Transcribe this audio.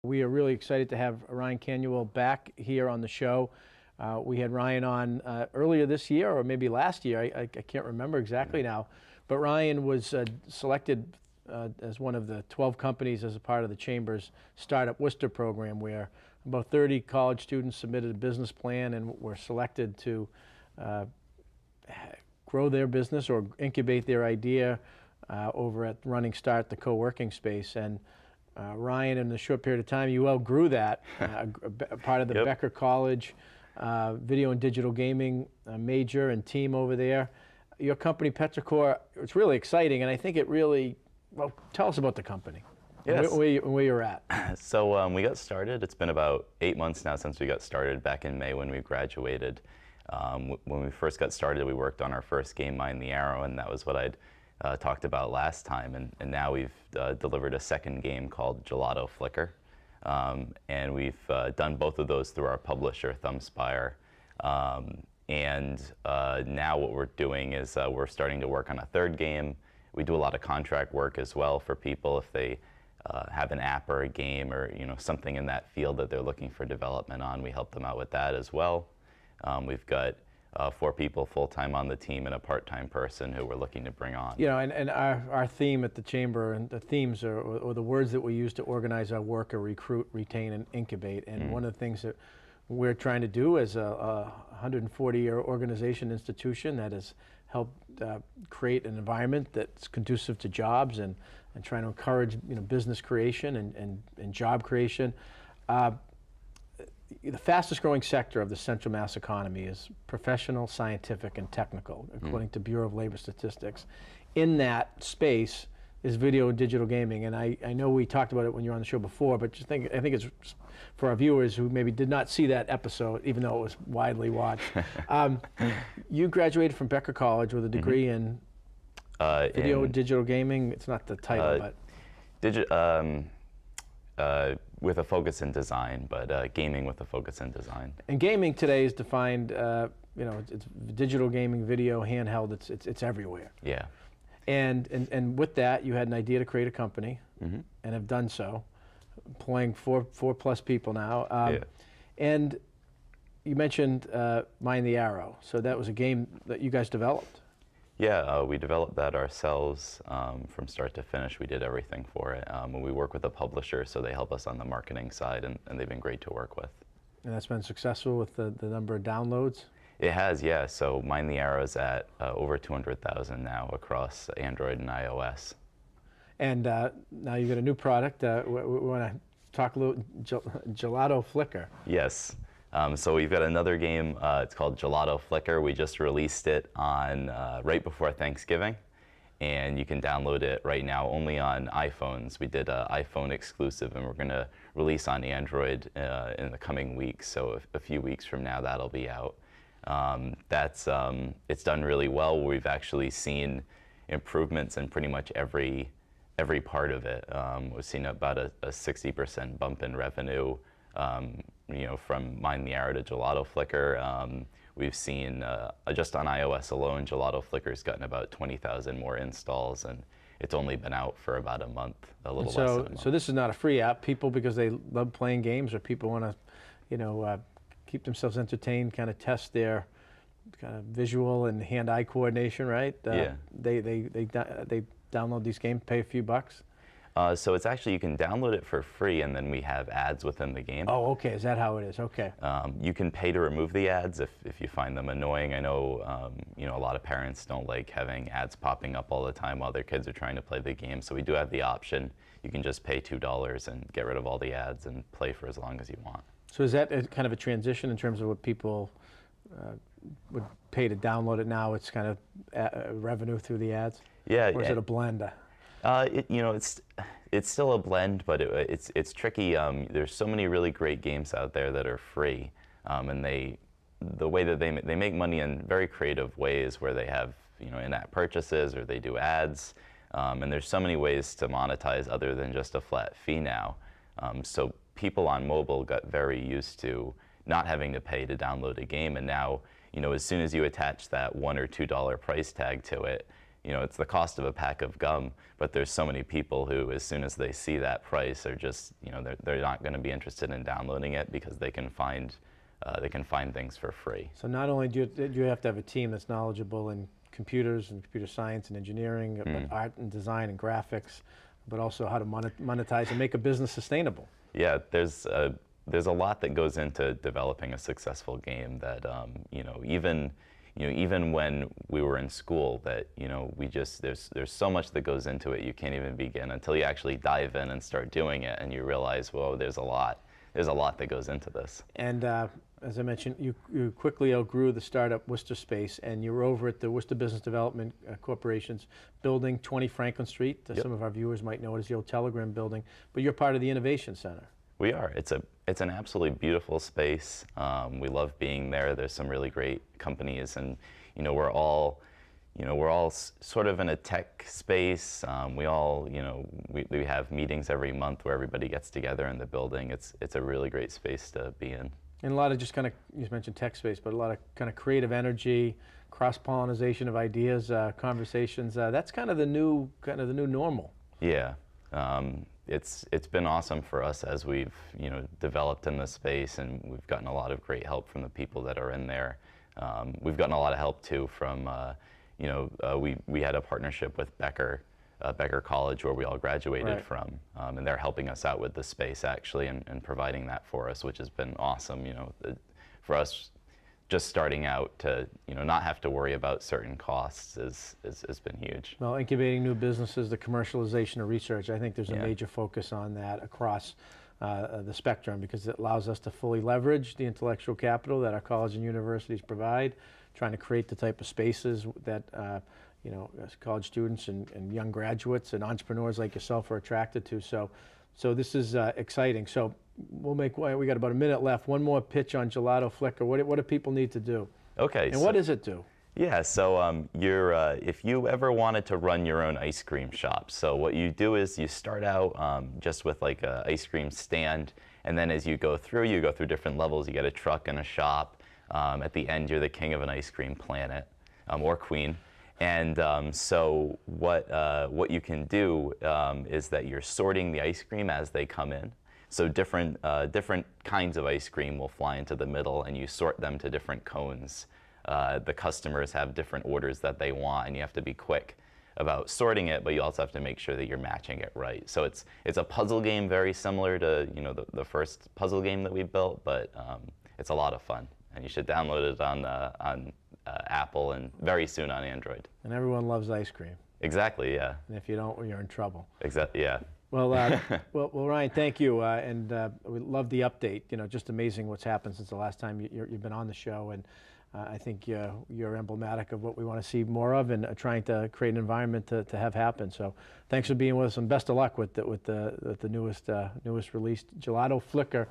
We are really excited to have Ryan Canuel back here on the show. We had Ryan on earlier this year, or maybe last year. I can't remember exactly now. But Ryan was selected as one of the 12 companies as a part of the Chamber's Startup Worcester program, where about 30 college students submitted a business plan and were selected to grow their business or incubate their idea over at Running Start, the co-working space. And Ryan, in a short period of time, you outgrew that, part of the Becker College video and digital gaming major and team over there. Your company, Pentricore, it's really exciting, and I think it really, well, tell us about the company. Yes. Where you're at. So we got started. It's been about 8 months now since we got started back in May when we graduated. When we first got started, we worked on our first game, Mind the Arrow, and that was what I'd talked about last time. And now we've delivered a second game called Gelato Flicker. And we've done both of those through our publisher, Thumbspire. And now what we're doing is we're starting to work on a third game. We do a lot of contract work as well for people if they have an app or a game or something in that field that they're looking for development on. We help them out with that as well. We've got 4 people full-time on the team and a part-time person who we're looking to bring on. And our theme at the Chamber, and the themes or the words that we use to organize our work are recruit, retain, and incubate. And one of the things that we're trying to do as a 140-year organization institution that has helped create an environment that's conducive to jobs and trying to encourage business creation and job creation. The fastest growing sector of the Central Mass economy is professional, scientific, and technical, according to Bureau of Labor Statistics. In that space is video and digital gaming, and I know we talked about it when you were on the show before, but I think it's for our viewers who maybe did not see that episode, even though it was widely watched. You graduated from Becker College with a degree in video and digital gaming. It's not the title, but with a focus in design, but gaming with a focus in design. And gaming today is defined, it's digital gaming, video, handheld. It's everywhere. Yeah. And with that, you had an idea to create a company, and have done so, employing four plus people now. Yeah. And you mentioned Mind the Arrow. So that was a game that you guys developed. Yeah, we developed that ourselves from start to finish. We did everything for it. And we work with a publisher, so they help us on the marketing side, and they've been great to work with. And that's been successful with the number of downloads? It has, yeah. So Mind the Arrow is at over 200,000 now across Android and iOS. And now you've got a new product. We want to talk a little Gelato Flicker. Yes. So we've got another game, it's called Gelato Flicker. We just released it on right before Thanksgiving, and you can download it right now only on iPhones. We did an iPhone exclusive, and we're going to release on Android in the coming weeks, so a few weeks from now that'll be out. It's done really well. We've actually seen improvements in pretty much every part of it. We've seen about a 60% bump in revenue. From Mind the Arrow to Gelato Flicker. We've seen, just on iOS alone, Gelato Flicker's gotten about 20,000 more installs, and it's only been out for about a month, a little less than a month. So this is not a free app. People, because they love playing games, or people want to, keep themselves entertained, kind of test their kind of visual and hand-eye coordination, right? Yeah. They download these games, pay a few bucks. So it's actually, you can download it for free, and then we have ads within the game. Oh, okay. Is that how it is? Okay. You can pay to remove the ads if you find them annoying. I know, a lot of parents don't like having ads popping up all the time while their kids are trying to play the game. So we do have the option. You can just pay $2 and get rid of all the ads and play for as long as you want. So is that kind of a transition in terms of what people would pay to download it now? It's kind of revenue through the ads? Yeah. Or is it a blend? It's still a blend, but it's tricky. There's so many really great games out there that are free, and the way that they make money in very creative ways, where they have in-app purchases or they do ads, and there's so many ways to monetize other than just a flat fee now. So people on mobile got very used to not having to pay to download a game, and now as soon as you attach that $1 or $2 price tag to it, it's the cost of a pack of gum, but there's so many people who, as soon as they see that price, are just, they're not going to be interested in downloading it because they can find things for free. So not only do you have to have a team that's knowledgeable in computers and computer science and engineering, but art and design and graphics, but also how to monetize and make a business sustainable. Yeah, there's a lot that goes into developing a successful game that, even when we were in school, that, there's so much that goes into it, you can't even begin until you actually dive in and start doing it, and you realize, whoa, there's a lot that goes into this. And as I mentioned, you quickly outgrew the startup Worcester space, and you were over at the Worcester Business Development Corporation's building, 20 Franklin Street. Yep. Some of our viewers might know it as the old Telegram building, but you're part of the Innovation Center. We are. It's an absolutely beautiful space. We love being there. There's some really great companies, and we're all sort of in a tech space. We all we have meetings every month where everybody gets together in the building. It's a really great space to be in. And a lot of just kind of, you mentioned tech space, but a lot of kind of creative energy, cross-pollination of ideas, conversations. That's kind of the new normal. Yeah. It's been awesome for us as we've developed in this space, and we've gotten a lot of great help from the people that are in there. We've gotten a lot of help too from we had a partnership with Becker College where we all graduated Right. from, and they're helping us out with the space actually and providing that for us, which has been awesome. For us, just starting out to not have to worry about certain costs has been huge. Well, incubating new businesses, the commercialization of research, I think there's a Yeah. major focus on that across the spectrum, because it allows us to fully leverage the intellectual capital that our colleges and universities provide, trying to create the type of spaces that as college students and young graduates and entrepreneurs like yourself are attracted to. So this is exciting. So we got about a minute left. One more pitch on Gelato Flicker. What do people need to do? Okay. And what does it do? Yeah, so if you ever wanted to run your own ice cream shop, so what you do is you start out just with like an ice cream stand, and then as you go through different levels. You get a truck and a shop. At the end, you're the king of an ice cream planet, or queen. And so what you can do is that you're sorting the ice cream as they come in. So different kinds of ice cream will fly into the middle, and you sort them to different cones. The customers have different orders that they want, and you have to be quick about sorting it, but you also have to make sure that you're matching it right. So it's a puzzle game very similar to the first puzzle game that we built, but it's a lot of fun, and you should download it on Apple and very soon on Android. And everyone loves ice cream. Exactly, yeah. And if you don't, you're in trouble. Exactly, yeah. Well, well, Ryan, thank you, and we love the update. Just amazing what's happened since the last time you've been on the show, and I think you're emblematic of what we want to see more of, and trying to create an environment to have happen. So, thanks for being with us, and best of luck with the newest released Gelato Flicker.